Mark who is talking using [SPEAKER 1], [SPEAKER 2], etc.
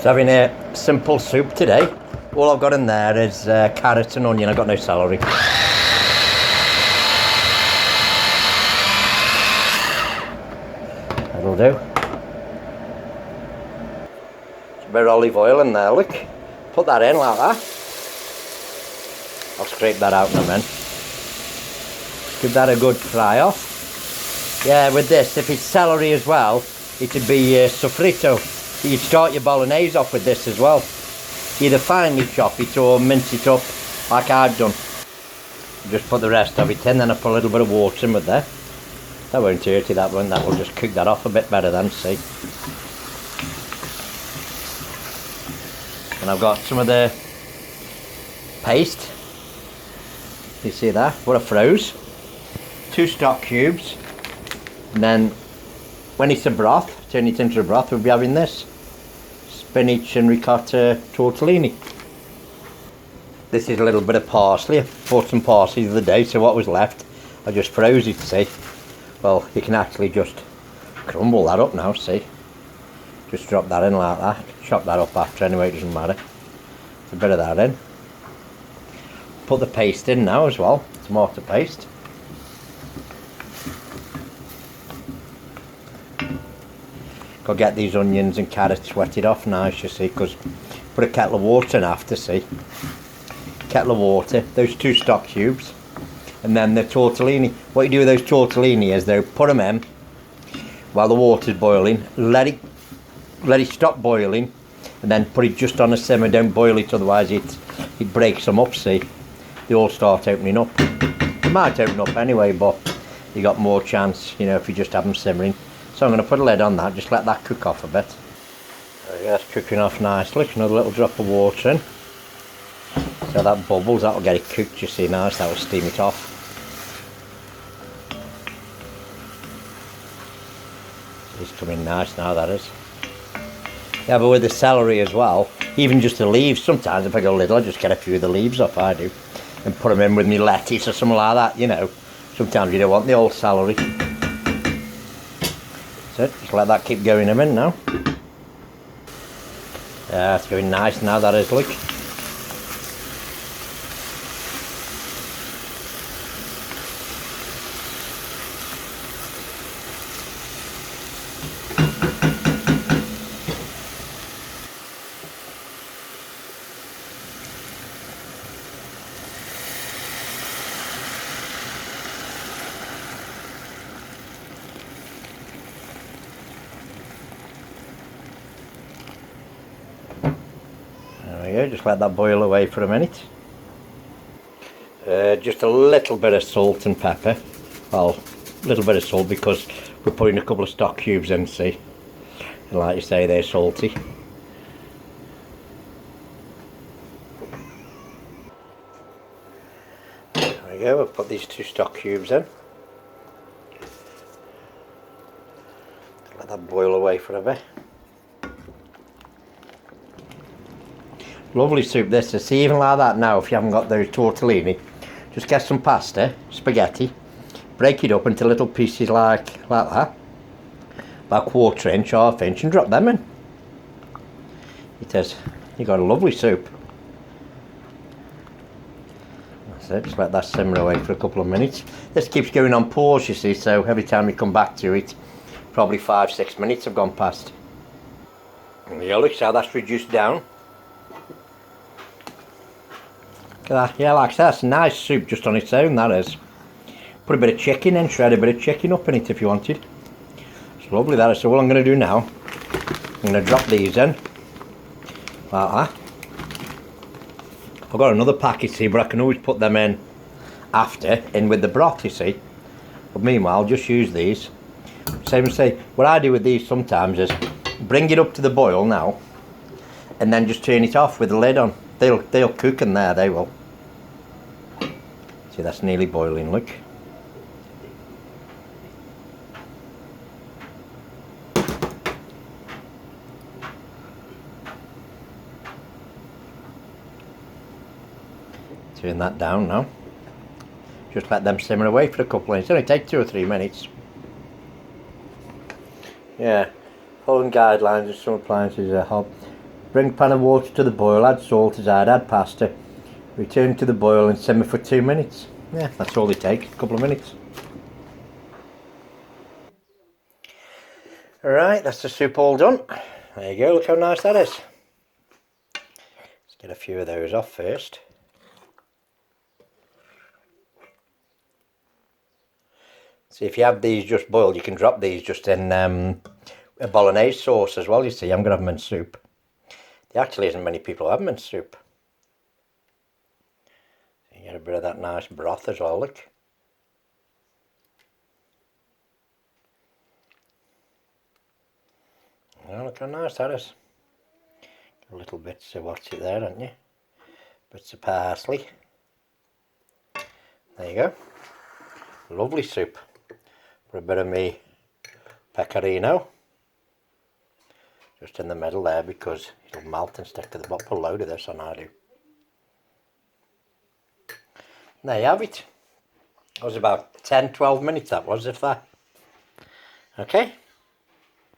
[SPEAKER 1] Just having a simple soup today. All I've got in there is carrots and onion. I've got no celery. That'll do. Just a bit of olive oil in there, look. Put that in like that. I'll scrape that out in a minute. Give that a good fry off. Yeah, with this, if it's celery as well, it'd be sofrito. You'd start your bolognese off with this as well. Either finely chop it or mince it up like I've done. Just put the rest of it in, then I put a little bit of water in with there. That won't hurt you, that one. That will just cook that off a bit better then, see. And I've got some of the paste. You see that? What I froze. 2 stock cubes. And then when it's a broth, turn it into a broth, we'll be having this. Spinach and ricotta tortellini. This is a little bit of parsley. I bought some parsley the other day, so what was left, I just froze it, see. Well, you can actually just crumble that up now, see. Just drop that in like that. Chop that up after anyway, it doesn't matter. A bit of that in. Put the paste in now as well, tomato paste. Got to get these onions and carrots wetted off nice, you see, because put a kettle of water in after, see. Kettle of water, those 2 stock cubes, and then the tortellini. What you do with those tortellini is they put them in while the water's boiling, let it stop boiling, and then put it just on a simmer. Don't boil it, otherwise it breaks them up, see. They all start opening up. They might open up anyway, but you got more chance, you know, if you just have them simmering. So I'm going to put a lid on that, just let that cook off a bit. There you go, it's cooking off nicely. Another little drop of water in. So that bubbles, that'll get it cooked, you see, nice. That will steam it off. It's coming nice now, that is. Yeah, but with the celery as well, even just the leaves, sometimes if I go little, I just get a few of the leaves off, I do. And put them in with me lettuce or something like that, you know. Sometimes you don't want the old celery. So just let that keep going a minute now. Yeah, it's going nice now, that is, look. Just let that boil away for a minute. Just a little bit of salt and pepper. Well, a little bit of salt because we're putting a couple of stock cubes in, see. And like you say, they're salty. There we go, we'll put these 2 stock cubes in. Let that boil away for a bit. Lovely soup this is. See, even like that now, if you haven't got those tortellini, just get some pasta, spaghetti, break it up into little pieces like that, about 1/4 inch, 1/2 inch, and drop them in. It is. You got a lovely soup. That's it. Just let that simmer away for a couple of minutes. This keeps going on pause, you see, so every time you come back to it, probably 5-6 minutes have gone past. And you look how that's reduced down. Yeah, like I said, that's a nice soup just on its own, that is. Put a bit of chicken in, shred a bit of chicken up in it if you wanted. It's lovely, that is. So what I'm going to do now, I'm going to drop these in, like that. I've got another packet here, but I can always put them in after, in with the broth, you see. But meanwhile, I'll just use these. Same as say, what I do with these sometimes is, bring it up to the boil now, and then just turn it off with the lid on. They'll cook in there, they will. See, that's nearly boiling, look. Turn that down now. Just let them simmer away for a couple of minutes. It only takes 2 or 3 minutes. Yeah, following guidelines of some appliances are hob. Bring pan of water to the boil, add salt as I'd add pasta, return to the boil and simmer for 2 minutes. Yeah, that's all it takes, a couple of minutes. Alright, that's the soup all done. There you go, look how nice that is. Let's get a few of those off first. See, if you have these just boiled, you can drop these just in a bolognese sauce as well, you see. I'm going to have them in soup. There actually isn't many people who have them in soup. You get a bit of that nice broth as well, look. Oh, look how nice that is. A little bits of what's it there, haven't you? Bits of parsley. There you go. Lovely soup. Put a bit of me pecorino just in the middle there because it'll melt and stick to the bottom. Put a load of this on, I do. And there you have it. That was about 10-12 minutes, that was, if that. Okay.